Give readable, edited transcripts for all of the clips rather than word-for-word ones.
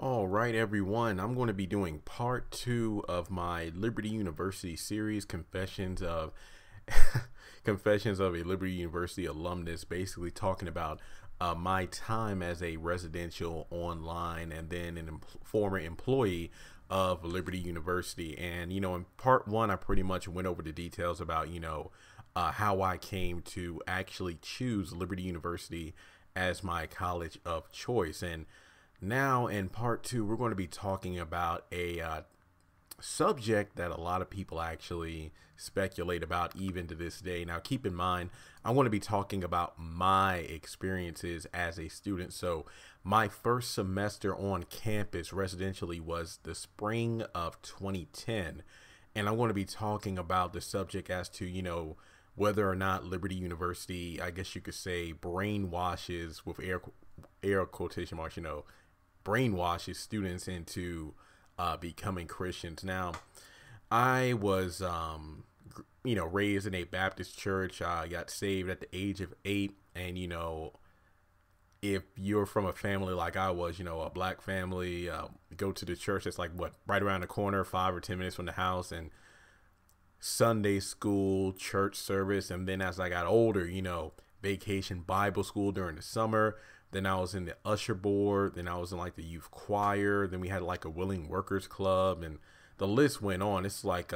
All right, everyone. I'm going to be doing part two of my Liberty University series, Confessions of Confessions of a Liberty University Alumnus, basically talking about my time as a residential online and then an former employee of Liberty University. And, in part one, I pretty much went over the details about, how I came to actually choose Liberty University as my college of choice. And now in part two, we're going to be talking about a subject that a lot of people actually speculate about even to this day. Now, keep in mind, I want to be talking about my experiences as a student. So my first semester on campus residentially was the spring of 2010. And I'm going to be talking about the subject as to, whether or not Liberty University, I guess you could say, brainwashes, with air quotation marks, brainwashes students into becoming Christians. Now, I was, raised in a Baptist church. I got saved at the age of 8. And, if you're from a family like I was, a black family, go to the church that's like, right around the corner, 5 or 10 minutes from the house. And Sunday school, church service. And then as I got older, vacation Bible school during the summer. Then I was in the usher board. Then I was in like the youth choir. Then we had like a willing workers club, and the list went on. It's like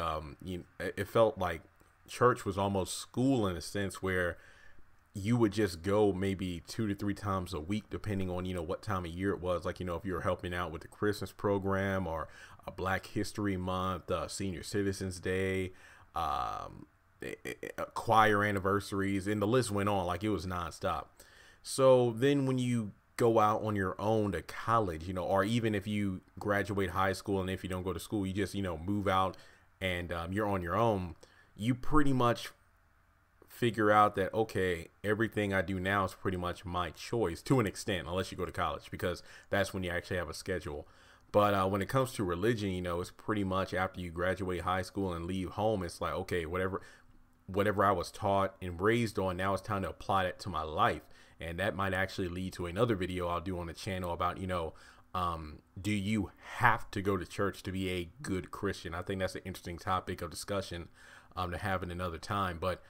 it felt like church was almost school in a sense, where you would just go maybe 2 to 3 times a week, depending on what time of year it was. Like if you were helping out with the Christmas program or a Black History Month, Senior Citizens Day, choir anniversaries, and the list went on. Like it was nonstop. So then when you go out on your own to college, or even if you graduate high school, and if you don't go to school, you just, move out and you're on your own, you pretty much figure out that, okay, everything I do now is pretty much my choice to an extent, unless you go to college, because that's when you actually have a schedule. But when it comes to religion, it's pretty much after you graduate high school and leave home, it's like, okay, whatever I was taught and raised on, now it's time to apply that to my life. And that might actually lead to another video I'll do on the channel about, do you have to go to church to be a good Christian? I think that's an interesting topic of discussion to have in another time. But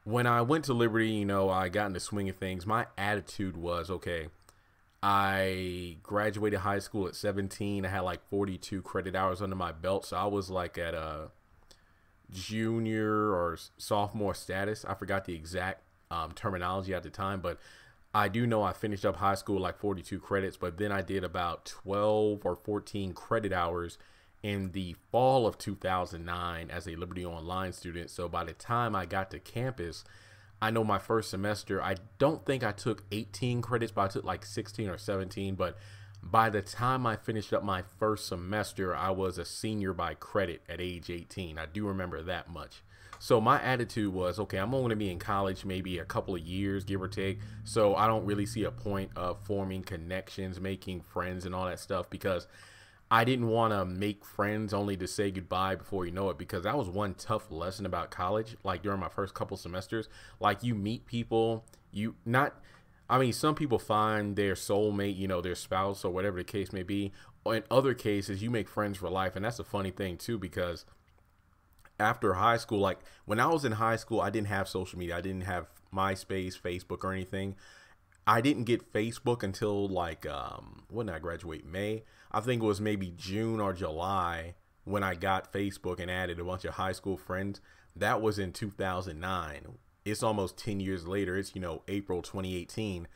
when I went to Liberty, I got in the swing of things. My attitude was, okay, I graduated high school at 17. I had like 42 credit hours under my belt. So I was like at a junior or sophomore status. I forgot the exact terminology at the time, but I do know I finished up high school like 42 credits, but then I did about 12 or 14 credit hours in the fall of 2009 as a Liberty Online student. So by the time I got to campus, I know my first semester, I don't think I took 18 credits, but I took like 16 or 17. But by the time I finished up my first semester, I was a senior by credit at age 18. I do remember that much. So my attitude was, okay, I'm only going to be in college maybe a couple of years, give or take. So I don't really see a point of forming connections, making friends and all that stuff, because I didn't want to make friends only to say goodbye before you know it, because that was one tough lesson about college. Like during my first couple semesters, like you meet people, some people find their soulmate, their spouse or whatever the case may be. In other cases, you make friends for life. And that's a funny thing too, because after high school, like when I was in high school, I didn't have social media. I didn't have MySpace, Facebook, or anything. I didn't get Facebook until like, when did I graduate? May. I think it was maybe June or July when I got Facebook and added a bunch of high school friends. That was in 2009. It's almost 10 years later. It's, April 2018.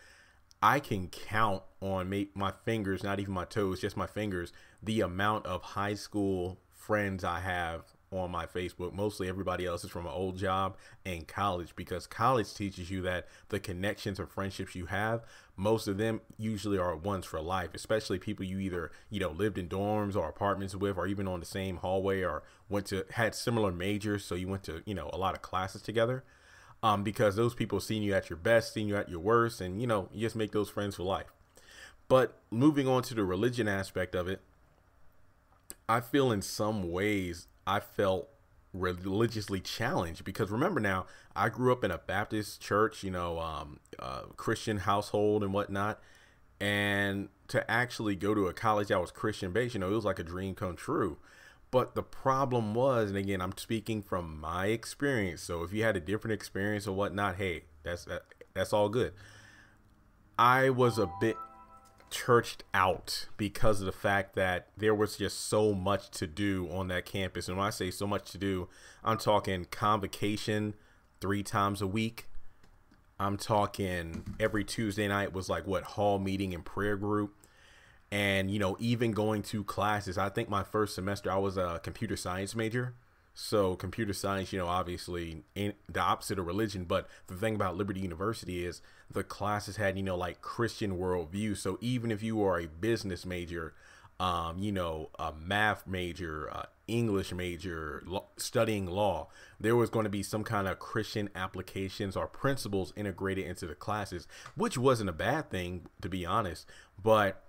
I can count on my fingers, not even my toes, just my fingers, the amount of high school friends I have on my Facebook. Mostly everybody else is from an old job and college, because college teaches you that the connections or friendships you have, most of them usually are ones for life, especially people you either, lived in dorms or apartments with, or even on the same hallway, or had similar majors. So you went to, a lot of classes together, because those people seen you at your best, seen you at your worst, and, you just make those friends for life. But moving on to the religion aspect of it, I feel in some ways I felt religiously challenged, because remember now, I grew up in a Baptist church, Christian household and whatnot. And to actually go to a college that was Christian based, it was like a dream come true. But the problem was, and again, I'm speaking from my experience. So if you had a different experience or whatnot, hey, that's all good. I was a bit churched out because of the fact that there was just so much to do on that campus. And when I say so much to do, I'm talking convocation 3 times a week. I'm talking every Tuesday night was like hall meeting and prayer group. And, even going to classes, I think my first semester, I was a computer science major. So computer science, obviously ain't the opposite of religion. But the thing about Liberty University is the classes had, like Christian worldview. So even if you are a business major, a math major, English major, studying law, there was going to be some kind of Christian applications or principles integrated into the classes, which wasn't a bad thing, to be honest. But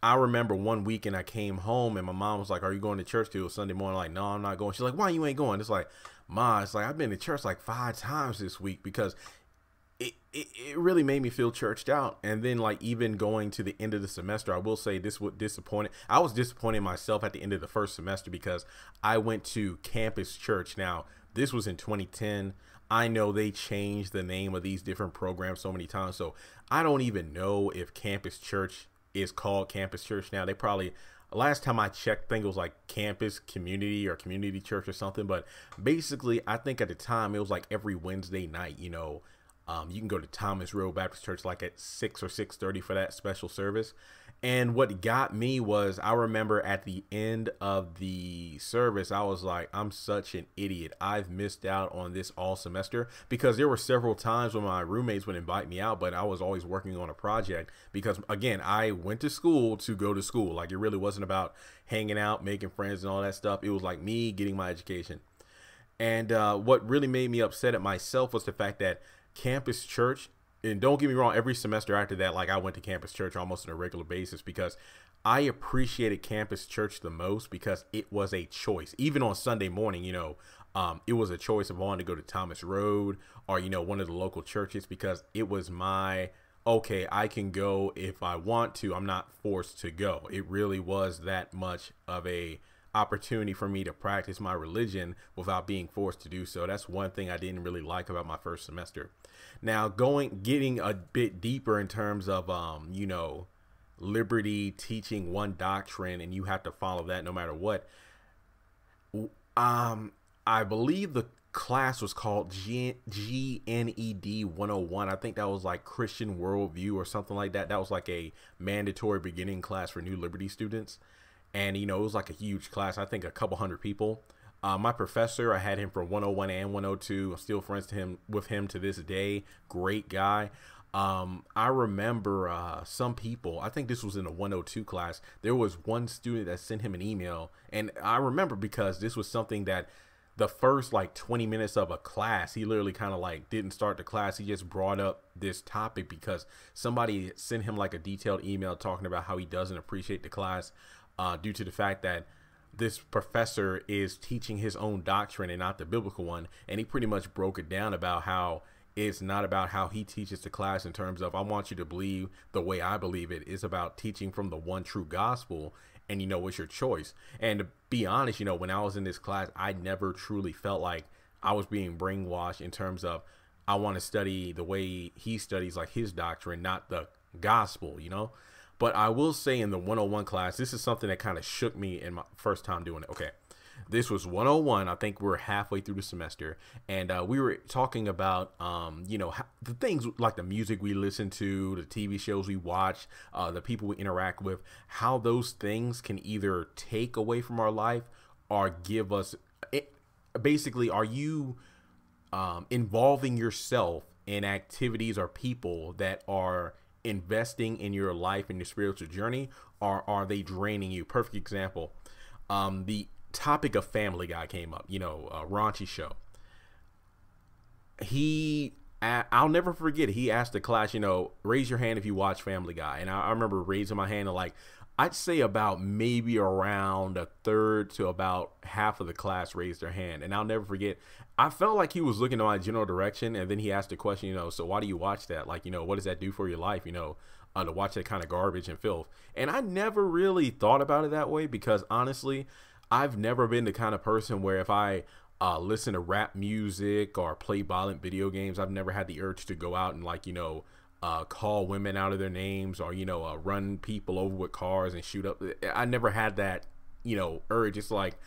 I remember one weekend I came home and my mom was like, "Are you going to church till Sunday morning?" Like, "No, I'm not going." She's like, "Why you ain't going?" It's like, "Ma, it's like I've been to church like 5 times this week," because it really made me feel churched out. And then even going to the end of the semester, I will say this was disappointed. I was disappointed in myself at the end of the first semester because I went to campus church. Now, this was in 2010. I know they changed the name of these different programs so many times. So I don't even know if campus church is called campus church now. They probably, last time I checked, I think it was like campus community or community church or something. But basically, I think at the time it was like every Wednesday night, you can go to Thomas Road Baptist Church like at 6 or 6:30 for that special service. And what got me was, I remember at the end of the service, I was like, I'm such an idiot. I've missed out on this all semester, because there were several times when my roommates would invite me out, but I was always working on a project because, again, I went to school to go to school. Like, it really wasn't about hanging out, making friends and all that stuff. It was like me getting my education. And what really made me upset at myself was the fact that campus church, and don't get me wrong, every semester after that, I went to campus church almost on a regular basis, because I appreciated campus church the most because it was a choice. Even on Sunday morning, it was a choice of wanting to go to Thomas Road or, one of the local churches, because it was okay, I can go if I want to. I'm not forced to go. It really was that much of a opportunity for me to practice my religion without being forced to do so. That's one thing I didn't really like about my first semester. Now, getting a bit deeper in terms of, Liberty teaching one doctrine and you have to follow that no matter what. I believe the class was called GNED 101. I think that was like Christian worldview or something like that. That was like a mandatory beginning class for new Liberty students. And, it was like a huge class. I think a couple hundred people. My professor, I had him for 101 and 102. I'm still friends with him to this day. Great guy. I remember some people, I think this was in a 102 class. There was one student that sent him an email. And I remember because this was something that the first 20 minutes of a class, he literally kind of didn't start the class. He just brought up this topic because somebody sent him a detailed email talking about how he doesn't appreciate the class due to the fact that this professor is teaching his own doctrine and not the biblical one. And he pretty much broke it down about how it's not about how he teaches the class in terms of, I want you to believe the way I believe it. It's about teaching from the one true gospel. And, it's your choice. And to be honest, when I was in this class, I never truly felt like I was being brainwashed in terms of, I want to study the way he studies, his doctrine, not the gospel, But I will say in the 101 class, this is something that kind of shook me in my first time doing it. Okay, this was 101. I think we're halfway through the semester. And we were talking about, the things like the music we listen to, the TV shows we watch, the people we interact with, how those things can either take away from our life or give us it. Basically, are you involving yourself in activities or people that are investing in your life and your spiritual journey, or are they draining you? Perfect example. The topic of Family Guy came up, a raunchy show. I'll never forget, he asked the class, raise your hand if you watch Family Guy. And I remember raising my hand, and I'd say about maybe around a third to about half of the class raised their hand. And I'll never forget, I felt like he was looking in my general direction. And then he asked the question, so why do you watch that? What does that do for your life? to watch that kind of garbage and filth. And I never really thought about it that way because honestly, I've never been the kind of person where if I listen to rap music or play violent video games, I've never had the urge to go out and like, call women out of their names or, run people over with cars and shoot up. I never had that, urge. It's like,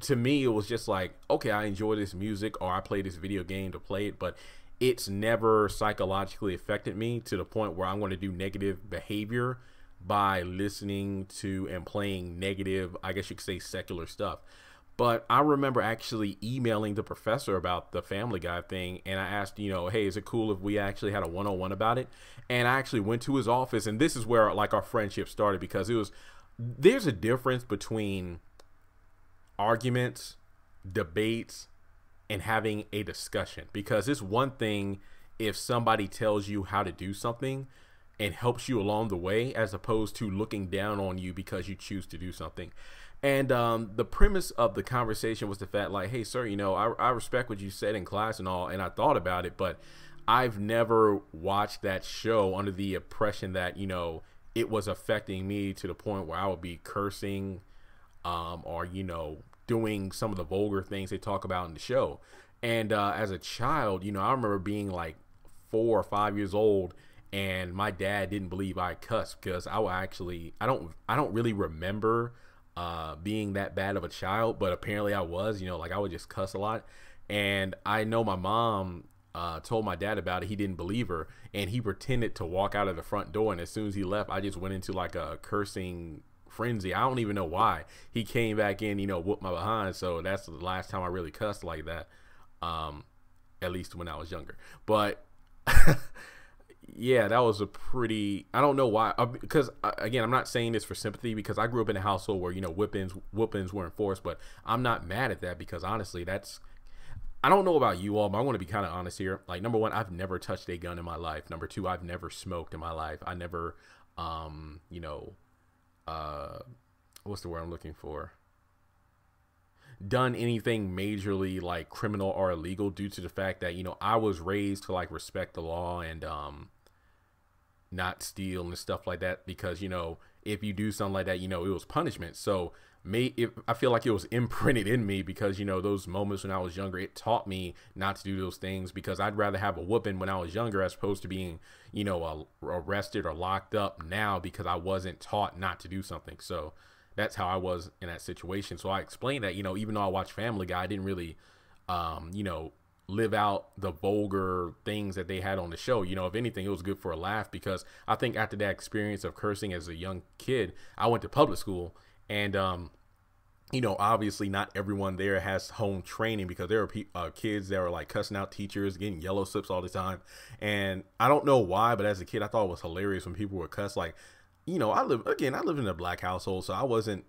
to me, it was just like, okay, I enjoy this music or I play this video game to play it, but it's never psychologically affected me to the point where I'm going to do negative behavior by listening to and playing negative, I guess you could say, secular stuff. But I remember actually emailing the professor about the Family Guy thing, and I asked, hey, is it cool if we actually had a one-on-one about it? And I actually went to his office, and this is where like our friendship started, because there's a difference between arguments, debates, and having a discussion, because it's one thing if somebody tells you how to do something and helps you along the way, as opposed to looking down on you because you choose to do something. And the premise of the conversation was the fact like, hey, sir, I respect what you said in class and all, and I thought about it, but I've never watched that show under the impression that, it was affecting me to the point where I would be cursing or, doing some of the vulgar things they talk about in the show. And as a child, I remember being like 4 or 5 years old, and my dad didn't believe I cussed because I don't really remember being that bad of a child, but apparently I was, like I would just cuss a lot. And I know my mom told my dad about it. He didn't believe her, and he pretended to walk out of the front door, and as soon as he left, I just went into like a cursing frenzy. I don't even know why. He came back in, whooped my behind. So that's the last time I really cussed like that, at least when I was younger. But yeah, that was a pretty, I don't know why, because again, I'm not saying this for sympathy, because I grew up in a household where, whoopings were enforced, but I'm not mad at that, because honestly, I don't know about you all, but I want to be kind of honest here. Like, number one, I've never touched a gun in my life. Number two, I've never smoked in my life. I never, what's the word I'm looking for? Done anything majorly like criminal or illegal, due to the fact that, I was raised to like respect the law and, not steal and stuff like that, because, if you do something like that, it was punishment. So I feel like it was imprinted in me, because those moments when I was younger, it taught me not to do those things, because I'd rather have a whooping when I was younger as opposed to being arrested or locked up now because I wasn't taught not to do something. So that's how I was in that situation. So I explained that, even though I watched Family Guy, I didn't really live out the vulgar things that they had on the show. If anything, it was good for a laugh, because I think after that experience of cursing as a young kid, I went to public school. And, obviously not everyone there has home training, because there are kids that are like cussing out teachers, getting yellow slips all the time. And I don't know why, but as a kid, I thought it was hilarious when people would cuss. Like, I live in a black household, so I wasn't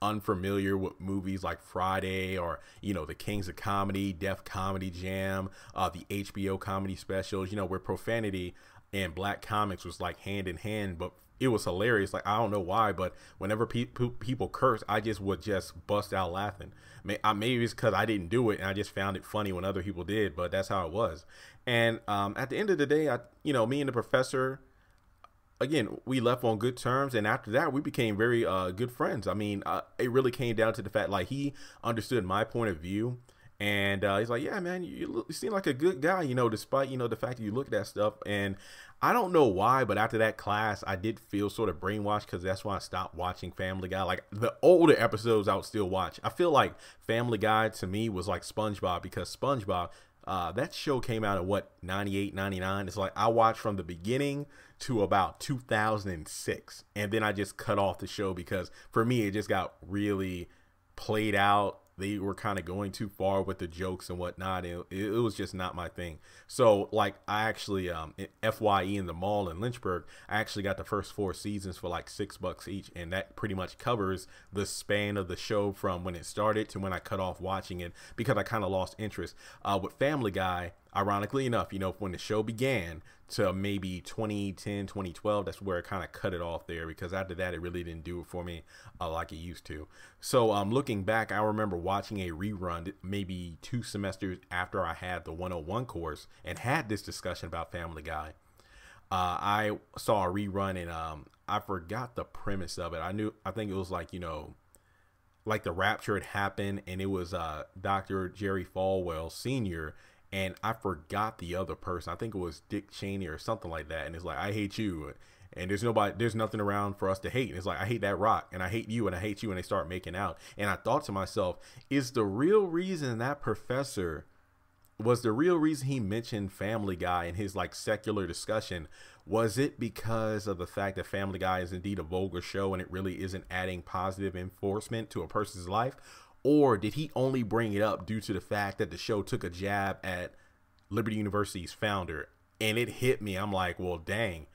unfamiliar with movies like Friday or, the Kings of Comedy, Def Comedy Jam, the HBO comedy specials, where profanity and black comics was like hand in hand, but it was hilarious. Like, I don't know why, but whenever people curse, I just would just bust out laughing. Maybe it's because I didn't do it and I just found it funny when other people did, but that's how it was. And at the end of the day, me and the professor, again, we left on good terms, and after that, we became very good friends. I mean, it really came down to the fact, like, he understood my point of view, and he's like, yeah, man, you seem like a good guy, despite, the fact that you look at that stuff. And I don't know why, but after that class, I did feel sort of brainwashed, because that's why I stopped watching Family Guy. Like, the older episodes I would still watch. I feel like Family Guy to me was like SpongeBob, because SpongeBob, that show came out in 98, 99. It's like I watched from the beginning to about 2006, and then I just cut off the show, because for me, it just got really played out. They were kind of going too far with the jokes and whatnot. It was just not my thing. So, like, I actually, FYE in the mall in Lynchburg, I actually got the first 4 seasons for like $6 each. And that pretty much covers the span of the show from when it started to when I cut off watching it, because I kind of lost interest. With Family Guy, ironically enough, when the show began to maybe 2010, 2012, that's where it kind of cut it off there, because after that, it really didn't do it for me like it used to. So looking back, I remember watching a rerun maybe 2 semesters after I had the 101 course and had this discussion about Family Guy. I saw a rerun, and I forgot the premise of it. I think it was like, like the rapture had happened, and it was Dr. Jerry Falwell Sr., and I forgot the other person. I think it was Dick Cheney or something like that. And it's like, I hate you, and there's nothing around for us to hate. And it's like, I hate that rock, and I hate you, and I hate you, and they start making out. And I thought to myself, is the real reason that professor was the real reason he mentioned Family Guy in his like secular discussion, was it because of the fact that Family Guy is indeed a vulgar show and it really isn't adding positive enforcement to a person's life? Or did he only bring it up due to the fact that the show took a jab at Liberty University's founder? And it hit me. I'm like, well, dang,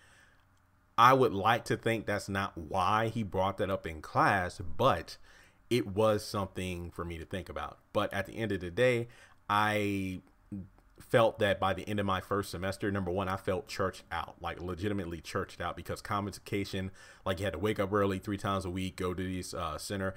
I would like to think that's not why he brought that up in class, but it was something for me to think about. But at the end of the day, I felt that by the end of my first semester, number one, I felt churched out, like legitimately churched out, because convocation, like you had to wake up early 3 times a week, go to this center.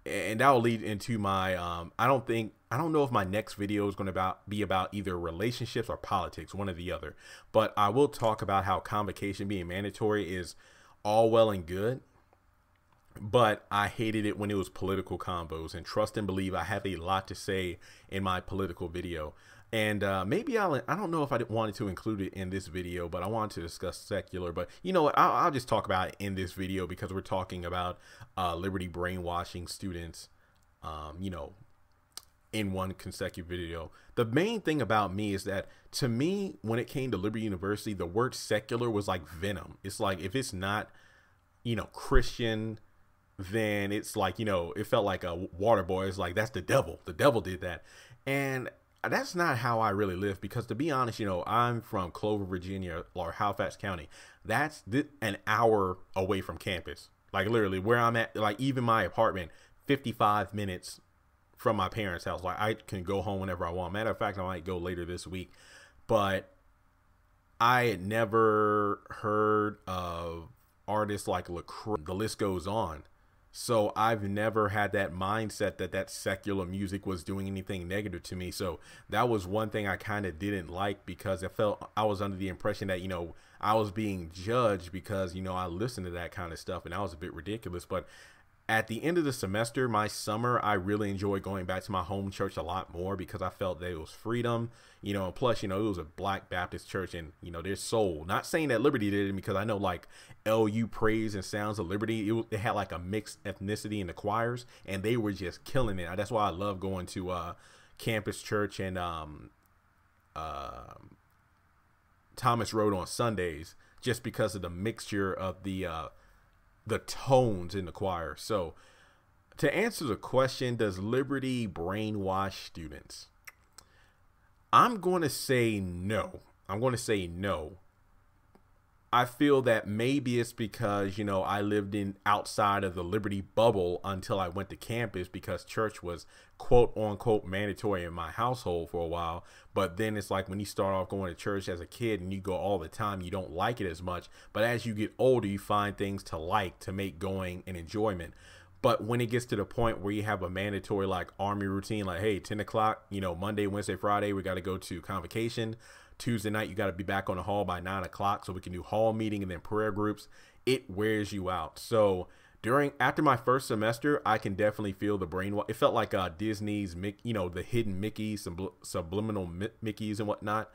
And that will lead into my I don't know if my next video is going to be about either relationships or politics, one or the other, but I will talk about how convocation being mandatory is all well and good, but I hated it when it was political combos. And trust and believe, I have a lot to say in my political video. And maybe I don't know if I wanted to include it in this video, but I wanted to discuss secular. But you know what? I'll just talk about it in this video because we're talking about Liberty brainwashing students, in one consecutive video. The main thing about me is that, to me, when it came to Liberty University, the word secular was like venom. It's like, if it's not, Christian, then it's like, it felt like a water boy. It's like, that's the devil. The devil did that. And that's not how I really live, because to be honest, I'm from Clover, Virginia, or Halifax County. That's an hour away from campus. Like literally where I'm at, like even my apartment, 55 minutes from my parents' house. Like I can go home whenever I want. Matter of fact, I might go later this week. But I had never heard of artists like LaCroix. The list goes on. So I've never had that mindset that secular music was doing anything negative to me. So that was one thing I kind of didn't like, because I felt I was under the impression that, I was being judged because, I listened to that kind of stuff, and that was a bit ridiculous. But at the end of the semester, my summer, I really enjoyed going back to my home church a lot more, because I felt that it was freedom, and plus, it was a Black Baptist church, and, their soul. Not saying that Liberty did it, because I know like LU Praise and Sounds of Liberty, it had like a mixed ethnicity in the choirs, and they were just killing it. That's why I love going to Campus Church and Thomas Road on Sundays, just because of the mixture of the tones in the choir. So to answer the question, does Liberty brainwash students? I'm going to say no. I feel that maybe it's because, I lived outside of the Liberty bubble until I went to campus, because church was quote unquote mandatory in my household for a while. But then it's like when you start off going to church as a kid and you go all the time, you don't like it as much. But as you get older, you find things to like, to make going an enjoyment. But when it gets to the point where you have a mandatory like army routine, like, hey, 10 o'clock, Monday, Wednesday, Friday, we got to go to convocation. Tuesday night, you got to be back on the hall by 9 o'clock so we can do hall meeting and then prayer groups. It wears you out. So after my first semester, I can definitely feel the brain. It felt like Disney's, the hidden Mickeys, subliminal Mickeys and whatnot.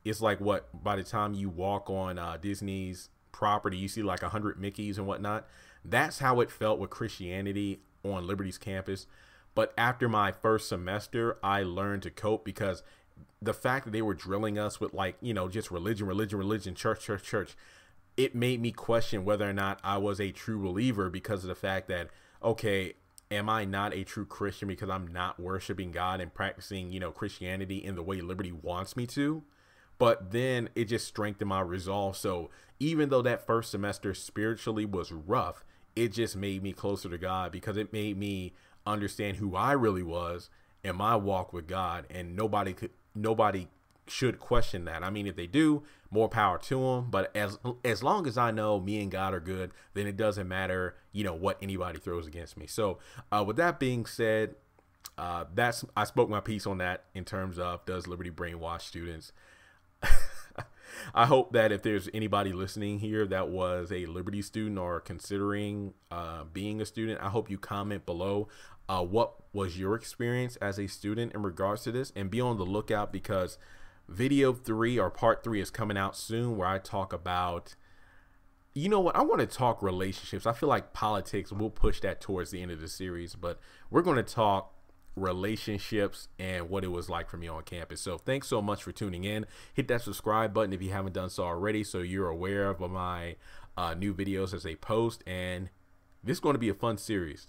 It's like by the time you walk on Disney's property, you see like 100 Mickeys and whatnot. That's how it felt with Christianity on Liberty's campus. But after my first semester, I learned to cope, because the fact that they were drilling us with like, just religion, church, it made me question whether or not I was a true believer, because of the fact that, okay, am I not a true Christian because I'm not worshiping God and practicing, Christianity in the way Liberty wants me to? But then it just strengthened my resolve. So even though that first semester spiritually was rough, it just made me closer to God, because it made me understand who I really was in my walk with God. And nobody should question that. I mean, if they do, more power to them. But as long as I know me and God are good, then it doesn't matter, what anybody throws against me. So with that being said, I spoke my piece on that in terms of, does Liberty brainwash students? I hope that if there's anybody listening here that was a Liberty student or considering being a student, I hope you comment below what was your experience as a student in regards to this, and be on the lookout because video 3 or part 3 is coming out soon, where I talk about, you know what, I want to talk relationships. I feel like politics, we'll push that towards the end of the series, but we're going to talk relationships and what it was like for me on campus. So thanks so much for tuning in. Hit that subscribe button if you haven't done so already, so you're aware of my new videos as they post. And this is going to be a fun series.